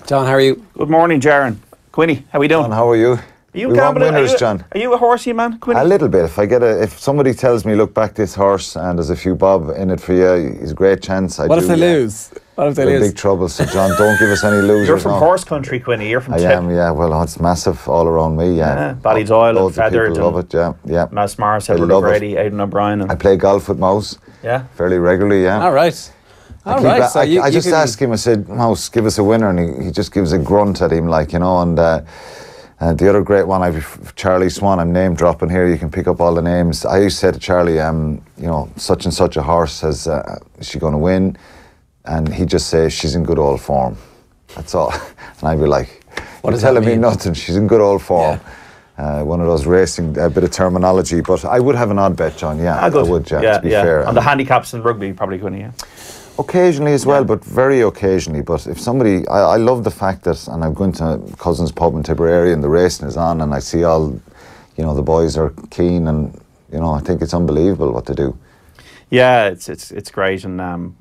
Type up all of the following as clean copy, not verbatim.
John, how are you? Good morning, Ger and Quinny. How we doing? John, how are you? Are you we want winners, John. Are you a horsey man, Quinny? A little bit. If somebody tells me, look back this horse and there's a few bob in it for you, he's a great chance. What if they lose? What if they lose? Big trouble. So John, don't give us any losers. You're from horse country, Quinny. You're from I am, yeah. Well, it's massive all around me, yeah. Ballydoyle and Feathered. Love it, yeah. Mouse Mars, Edward O'Grady, Aidan O'Brien. I play golf with Mouse. Yeah. Fairly regularly, yeah. All right. So I just asked him, I said, Mouse, give us a winner, and he just gives a grunt at him, like, and the other great one, I've Charlie Swan, I'm name dropping here, you can pick up all the names. I used to say to Charlie, such and such a horse, is she going to win? And he'd just say, she's in good old form. That's all. And I'd be like, you're telling me nothing, she's in good old form. Yeah. One of those racing, a bit of terminology, but I would have an odd bet, John, I would, to be fair. On the handicaps in rugby, probably couldn't you? Occasionally as well, but very occasionally. But if somebody, I love the fact that, and I'm going to Cousins Pub in Tipperary and the racing is on and I see all, the boys are keen and, I think it's unbelievable what they do. Yeah, it's great, and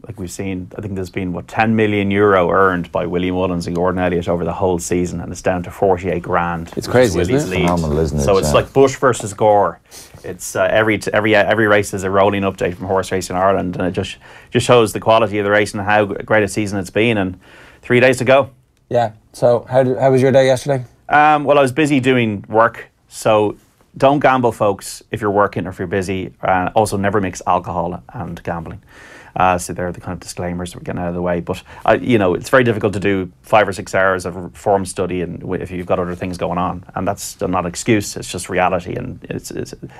like we've seen, I think there's been €10 million earned by William Mullins and Gordon Elliott over the whole season, and it's down to 48 grand. It's crazy, isn't it? Phenomenal, isn't it? So it's like Bush versus Gore. It's every race is a rolling update from Horse Racing Ireland, and it just shows the quality of the race and how great a season it's been. And 3 days to go. Yeah. So how was your day yesterday? Well, I was busy doing work, so. Don't gamble, folks, if you're working or if you're busy. Also, never mix alcohol and gambling. So they're the kind of disclaimers we're getting out of the way. But, it's very difficult to do 5 or 6 hours of form study and if you've got other things going on. And that's not an excuse, it's just reality. And it's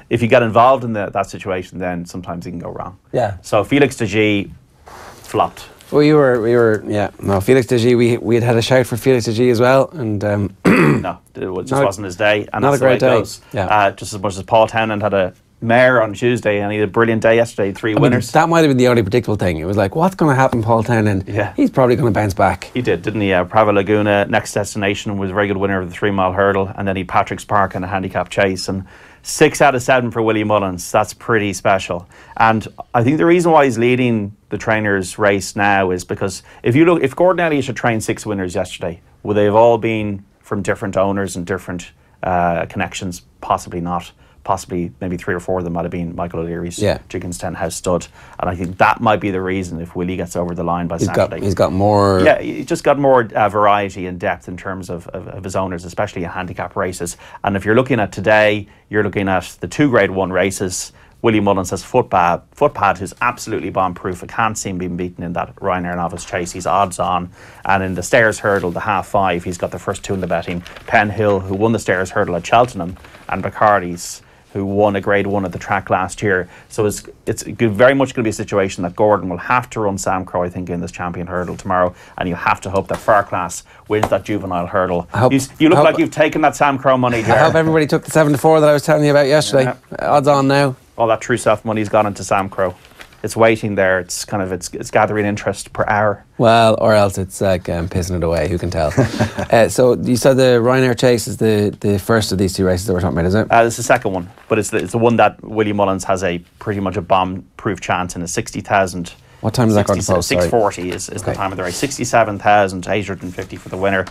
if you get involved in that situation, then sometimes it can go wrong. Yeah. So Felix de G flopped. Well, we were, yeah. No, Felix de G, we had a shout for Felix de G as well, and no, it just wasn't his day, and not that's a great the way it day. goes. Yeah. Just as much as Paul Townend had a mare on Tuesday, and he had a brilliant day yesterday, 3 winners. That might have been the only predictable thing. It was like, what's going to happen, Paul Townend? Yeah, he's probably going to bounce back. He did, didn't he? Prava Laguna, next destination, was a very good winner of the 3-mile hurdle, and then he Patrick's Park and a handicap chase, and 6 out of 7 for Willie Mullins. That's pretty special. And I think the reason why he's leading the trainers' race now is because if Gordon Elliott had trained 6 winners yesterday, would they have all been from different owners and different connections? Possibly not. Possibly maybe 3 or 4 of them might have been Michael O'Leary's Jigginstown House stud. And I think that might be the reason if Willie gets over the line by Saturday. He's got more... Yeah, he's just got more variety and depth in terms of his owners, especially in handicap races. And if you're looking at today, you're looking at the 2 Grade 1 races. Willie Mullins has Footpad, who's absolutely bomb-proof. I can't see him being beaten in that Ryanair Novice Chase. He's odds on. And in the Stairs Hurdle, the half 5, he's got the first 2 in the betting. Penn Hill, who won the Stairs Hurdle at Cheltenham, and Bacardi's, who won a Grade 1 at the track last year. So it's very much going to be a situation that Gordon will have to run Sam Crow, I think, in this champion hurdle tomorrow, and you have to hope that Fairclass wins that juvenile hurdle. You look like you've taken that Sam Crow money, Ger. I hope everybody took the 7-4 that I was telling you about yesterday. Yeah. Odds on now. All that True Self money's gone into Sam Crow. It's waiting there. It's gathering interest per hour. Well, or else it's like pissing it away. Who can tell? So you said the Ryanair Chase is the first of these 2 races that we're talking about, is it? It's the second one, but it's the one that Willie Mullins has a pretty much a bomb-proof chance in a 60,000. What time does that go to post? 6:40 is the time of the race. 67,850 for the winner.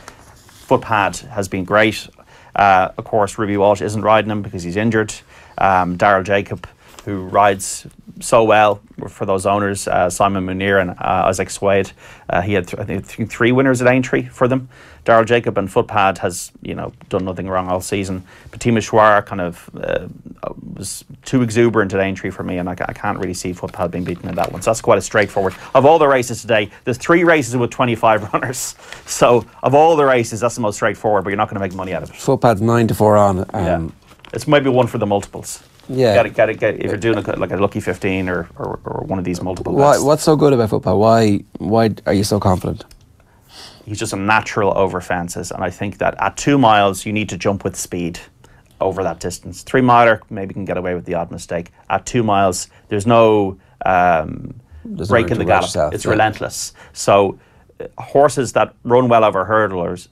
Footpad has been great. Of course, Ruby Walsh isn't riding him because he's injured. Daryl Jacob, who rides so well for those owners, Simon Munir and Isaac Swade. He had, I think, 3 winners at Aintree for them. Daryl Jacob and Footpad has, done nothing wrong all season. Petit Mouchoir kind of was too exuberant at Aintree for me, and I can't really see Footpad being beaten in that one. So that's quite a straightforward. Of all the races today, there's 3 races with 25 runners. So of all the races, that's the most straightforward, but you're not going to make money out of it. Footpad's 9-4 on. It's maybe one for the multiples. Yeah, get if you're doing like a lucky 15 or one of these multiple bets. What's so good about Footpad? Why are you so confident? He's just a natural over fences, and I think that at 2 miles you need to jump with speed over that distance. 3 miler maybe can get away with the odd mistake. At 2 miles, there's no break in the gallop. It's relentless. So horses that run well over hurdlers,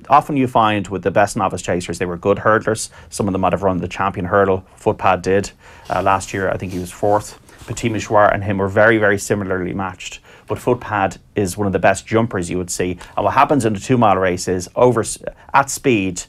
often you find with the best novice chasers, they were good hurdlers. Some of them might have run the champion hurdle. Footpad did last year. I think he was 4th. Petit Mouchoir and him were very, very similarly matched. but footpad is one of the best jumpers you would see. And what happens in a 2 mile race is at speed,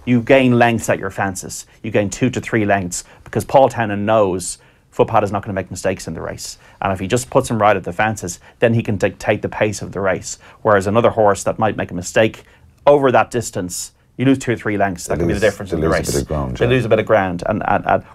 you gain lengths at your fences. You gain 2 to 3 lengths because Paul Townend knows footpad is not going to make mistakes in the race. And if he just puts him right at the fences, then he can dictate the pace of the race. Whereas another horse that might make a mistake over that distance, you lose 2 or 3 lengths. That can be the difference in the race. They lose a bit of ground. And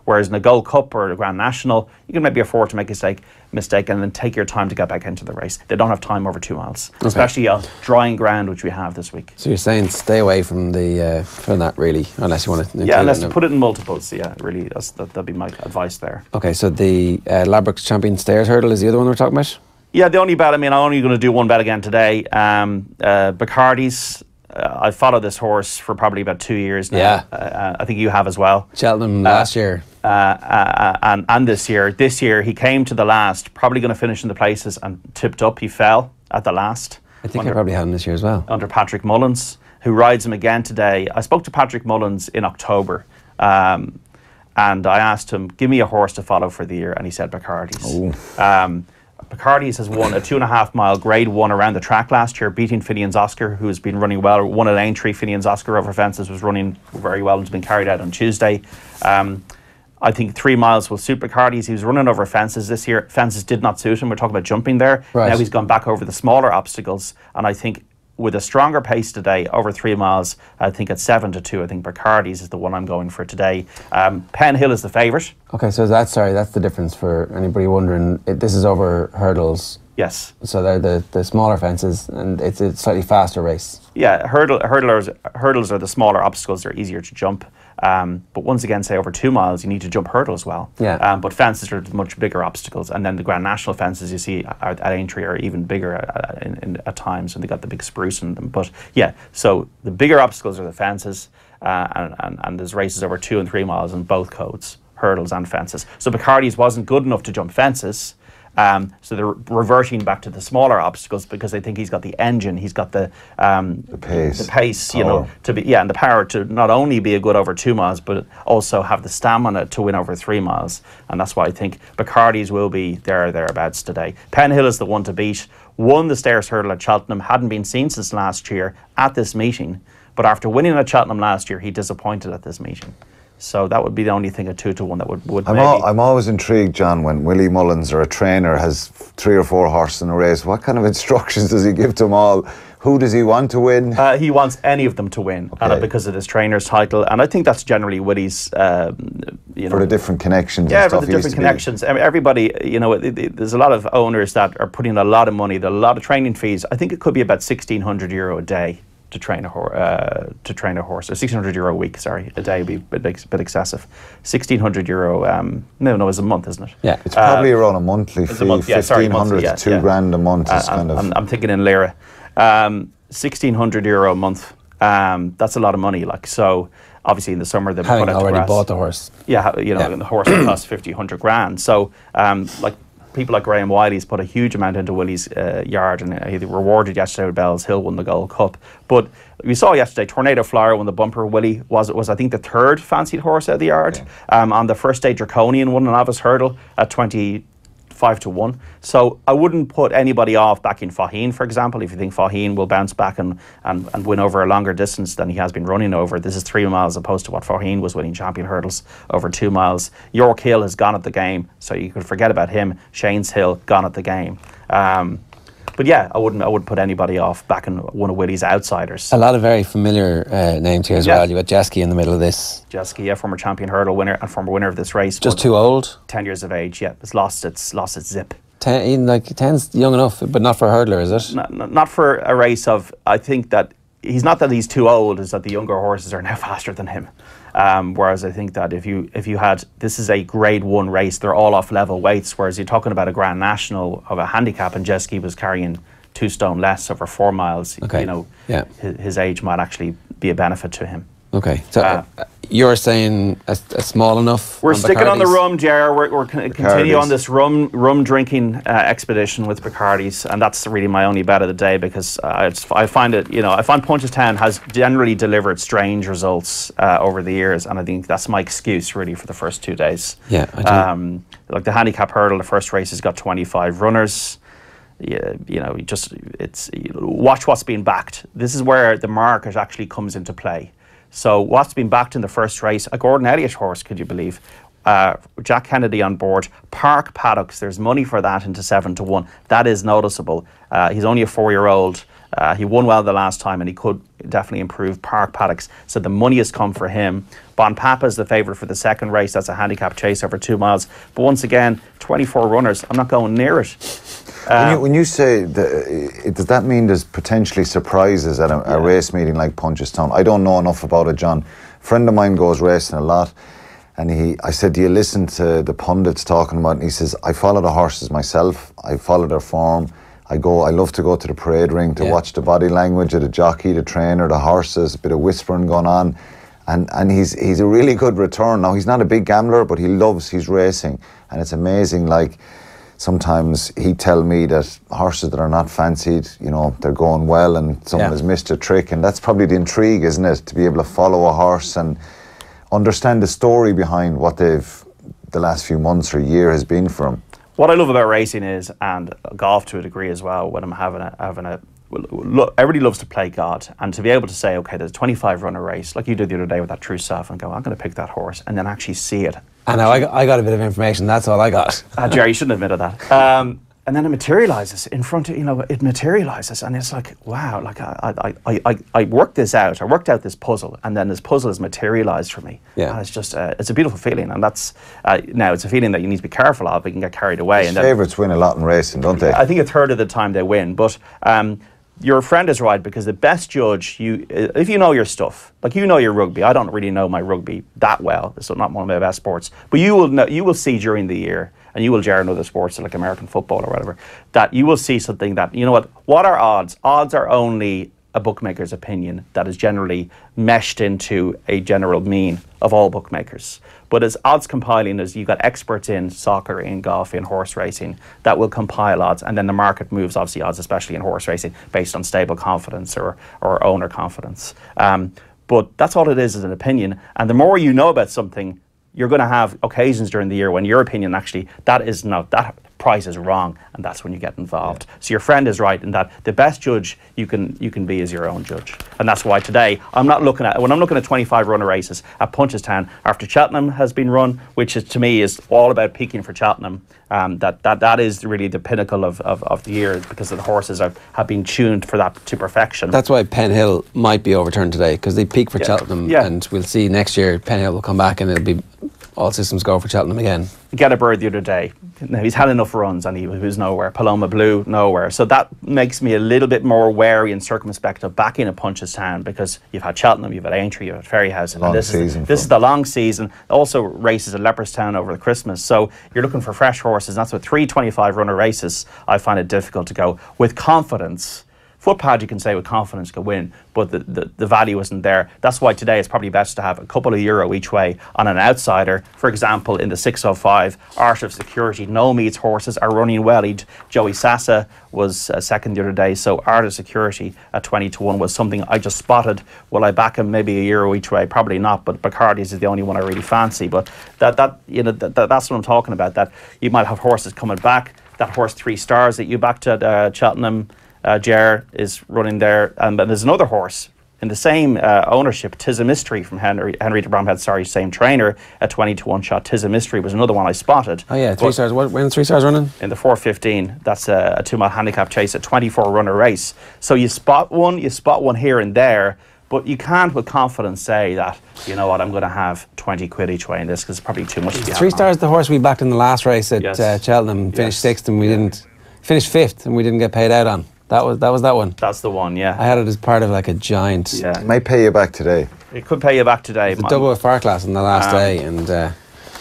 whereas in a Gold Cup or a Grand National, you can maybe afford to make a mistake and then take your time to get back into the race. They don't have time over 2 miles, especially on drying ground, which we have this week. So you're saying stay away from that really, unless you want to. Yeah, unless you put it in multiples. Yeah, really, that'd be my advice there. Okay, so the Ladbrokes Champion Stairs Hurdle is the other one we're talking about? Yeah, the only bet. I mean, I'm only going to do one bet again today. Bacardi's. I've followed this horse for probably about 2 years now. Yeah. I think you have as well. Cheltenham last year. And this year. This year, he came to the last, probably going to finish in the places, and tipped up. He fell at the last. I think I probably had him this year as well. Under Patrick Mullins, who rides him again today. I spoke to Patrick Mullins in October. And I asked him, give me a horse to follow for the year. And he said Bacardi's. Bacardi's has won a 2.5 mile grade 1 around the track last year, beating Finian's Oscar, who has been running well. Won at Aintree. Finian's Oscar over fences was running very well and has been carried out on Tuesday. I think 3 miles will suit Bacardi's. He was running over fences this year. Fences did not suit him. We're talking about jumping there. Right. Now he's gone back over the smaller obstacles. And I think with a stronger pace today, over 3 miles, I think at 7 to 2, I think Bacardi's is the one I'm going for today. Penn Hill is the favourite. Okay, so that's the difference for anybody wondering. This is over hurdles. Yes. So they're the smaller fences, and it's a slightly faster race. Yeah, hurdles are the smaller obstacles. They're easier to jump. But once again, say over 2 miles, you need to jump hurdle as well. Yeah. But fences are much bigger obstacles. And then the Grand National fences you see at Aintree are even bigger at times, and they got the big spruce in them. But yeah, so the bigger obstacles are the fences, and there's races over 2 and 3 miles in both codes, hurdles and fences. So Bacardi's wasn't good enough to jump fences. So they're reverting back to the smaller obstacles because they think he's got the engine, he's got the pace, you know, and the power to not only be a good over 2 miles, but also have the stamina to win over 3 miles. And that's why I think Bacardi's will be thereabouts today. Penn Hill is the one to beat. Won the Stairs Hurdle at Cheltenham, hadn't been seen since last year at this meeting. But after winning at Cheltenham last year, he disappointed at this meeting. So that would be the only thing at 2 to 1 that would I'm always intrigued, John, when Willie Mullins or a trainer has 3 or 4 horses in a race. What kind of instructions does he give to them all? Who does he want to win? He wants any of them to win, because of his trainer's title. And I think that's generally Willie's, for the different connections. Yeah, and for the different connections. I mean, everybody, there's a lot of owners that are putting a lot of money, a lot of training fees. I think it could be about €1,600 a day to train a horse, or €1,600 a week. Sorry, a day would be a bit excessive. €1,600. No, it's a month, isn't it? Yeah, it's probably around a monthly fee. $1,500 to $2,000 a month is kind of. I'm thinking in lira. €1,600 a month. That's a lot of money. Like, so, obviously in the summer they having already bought the horse. Yeah, and the horse will cost 50, 100 grand. So, people like Graham Wiley's put a huge amount into Willie's yard, and he rewarded yesterday with Bells Hill, won the Gold Cup. But we saw yesterday Tornado Flyer won the bumper. Willie was I think the 3rd fancied horse out of the yard. Yeah. On the first day, Draconian won an novice hurdle at 25 to 1. So I wouldn't put anybody off backing Faheen, for example. If you think Faheen will bounce back and win over a longer distance than he has been running over. This is 3 miles opposed to what Faheen was winning champion hurdles over 2 miles. York Hill has gone at the game, so you could forget about him. Shane's Hill gone at the game. But yeah, I wouldn't put anybody off backing one of Willie's outsiders. A lot of very familiar names here as well. You got Jeske in the middle of this. Jeske, yeah, former champion hurdle winner and former winner of this race. Just too old. 10 years of age. Yeah, it's lost its zip. 10's young enough, but not for a hurdler, is it? Not for a race of. I think that he's not that he's too old. Is that the younger horses are now faster than him. Whereas I think that if you had, this is a grade 1 race, they're all off level weights, whereas you're talking about a Grand National of a handicap, and Jeske was carrying 2 stone less over 4 miles. Okay. His age might actually be a benefit to him. Okay, so you're saying a small enough. We're sticking on the rum, Ger. We're continue on this rum drinking expedition with Bacardi's, and that's really my only bet of the day, because I find Punchestown has generally delivered strange results over the years, and I think that's my excuse really for the first 2 days. Yeah, I do. Like the handicap hurdle, the first race has got 25 runners. watch what's being backed. This is where the market actually comes into play. So what's been backed in the first race, a Gordon Elliott horse, could you believe? Jack Kennedy on board, Park Paddocks, there's money for that into 7-1. That is noticeable. He's only a 4-year-old. He won well the last time and he could definitely improve. Park Paddocks, so the money has come for him. Bon Papa is the favourite for the second race. That's a handicap chase over 2 miles. But once again, 24 runners. I'm not going near it. When you say, does that mean there's potentially surprises at a race meeting like Punchestown? I don't know enough about it, John. A friend of mine goes racing a lot, and I said, do you listen to the pundits talking about it? And he says, I follow the horses myself. I follow their form. I love to go to the parade ring to watch the body language of the jockey, the trainer, the horses, a bit of whispering going on. And he's a really good return. Now, he's not a big gambler, but he loves his racing. And it's amazing, like, sometimes he'd tell me that horses that are not fancied, they're going well and someone has missed a trick. And that's probably the intrigue, isn't it? To be able to follow a horse and understand the story behind what the last few months or year has been for him. What I love about racing is, and golf to a degree as well, when I'm having a everybody loves to play God, and to be able to say, okay, there's a 25 runner race, like you did the other day with that True Self, and go, I'm going to pick that horse, and then actually see it. I know, I got a bit of information, that's all I got. Jerry, you shouldn't admit that. And then it materialises in front of, it materialises, and it's like, wow, like I worked this out, I worked out this puzzle, and then this puzzle has materialised for me. Yeah. And it's just, it's a beautiful feeling, and that's, now it's a feeling that you need to be careful of, but you can get carried away. His favourites win a lot in racing, don't they? I think a third of the time they win, but your friend is right, because the best judge, if you know your stuff, like you know your rugby. I don't really know my rugby that well. It's not one of my best sports, but you will see during the year, and you will Ger in other sports like American football or whatever, that you will see something that, what are odds? Odds are only a bookmaker's opinion that is generally meshed into a general mean of all bookmakers. But as odds compiling, as you've got experts in soccer, in golf, in horse racing, that will compile odds, and then the market moves obviously odds, especially in horse racing, based on stable confidence or owner confidence. But that's all it is an opinion. And the more you know about something, you're going to have occasions during the year when your opinion actually, that price is wrong, and that's when you get involved. Yeah. So your friend is right in that the best judge you can be is your own judge. And that's why today, when I'm looking at 25 runner races at Punchestown, after Cheltenham has been run, which is, to me, is all about peaking for Cheltenham, that is really the pinnacle of the year, because the horses have been tuned for that to perfection. That's why Penn Hill might be overturned today, because they peak for Cheltenham, and we'll see next year Penn Hill will come back and it'll be all systems go for Cheltenham again. Get a Bird the other day. Now, he's had enough runs and he was nowhere. Paloma Blue, nowhere. So that makes me a little bit more wary and circumspect of backing a Punchestown, because you've had Cheltenham, you've had Aintree, you've had Ferryhouse. And this is the long season. Also races at Leopardstown over the Christmas. So you're looking for fresh horses. And that's with 3 25 runner races. I find it difficult to go with confidence. Footpad, you can say with confidence, could win, but the value isn't there. That's why today it's probably best to have a couple of euro each way on an outsider. For example, in the 605, Art of Security, no meets horses are running well. Joey Sassa was second the other day, so Art of Security at 20-1 was something I just spotted. Will I back him maybe a euro each way? Probably not, but Bacardi's is the only one I really fancy. But that's what I'm talking about, that you might have horses coming back. That horse 3 Stars that you backed at Cheltenham, Ger is running there, and there's another horse in the same ownership, Tis a Mystery from Henry de Bromhead, same trainer, a 20-1 shot. Tis a Mystery was another one I spotted. Oh yeah, 3 Stars. When 3 Stars running? In the 4:15. That's a 2 mile handicap chase, a 24 runner race. So you spot one here and there, but you can't with confidence say that, you know what, I'm going to have 20 quid each way in this, because it's probably too much to be 3 Stars, the horse we backed in the last race at Cheltenham, finished 6th, and we didn't finish 5th, and we didn't get paid out on. That was that one. That's the one, yeah. I had it as part of like a giant. Yeah. It might pay you back today. It could pay you back today. It's a double with Farclas on the last day, and.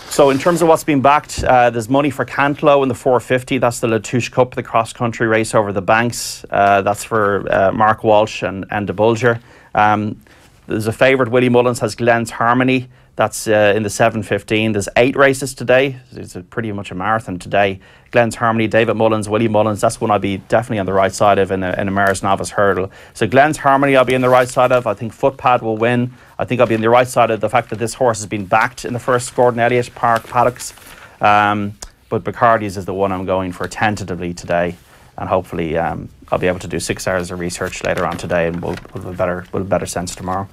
So in terms of what's been backed, there's money for Cantlow in the 450. That's the Latouche Cup, the cross-country race over the banks. That's for Mark Walsh and De Bulger. There's a favourite, Willie Mullins has Glenn's Harmony. That's in the 7:15. There's 8 races today. It's pretty much a marathon today. Glenn's Harmony, David Mullins, Willie Mullins. That's one I'd be definitely on the right side of in a Mares Novice hurdle. So Glenn's Harmony I'll be in the right side of. I think Footpad will win. I think I'll be in the right side of the fact that this horse has been backed in the first Gordon Elliott, Park Paddocks. But Bacardi's is the one I'm going for tentatively today. and hopefully I'll be able to do 6 hours of research later on today, and we'll have a better sense tomorrow.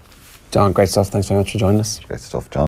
John, great stuff. Thanks very much for joining us. Great stuff, John.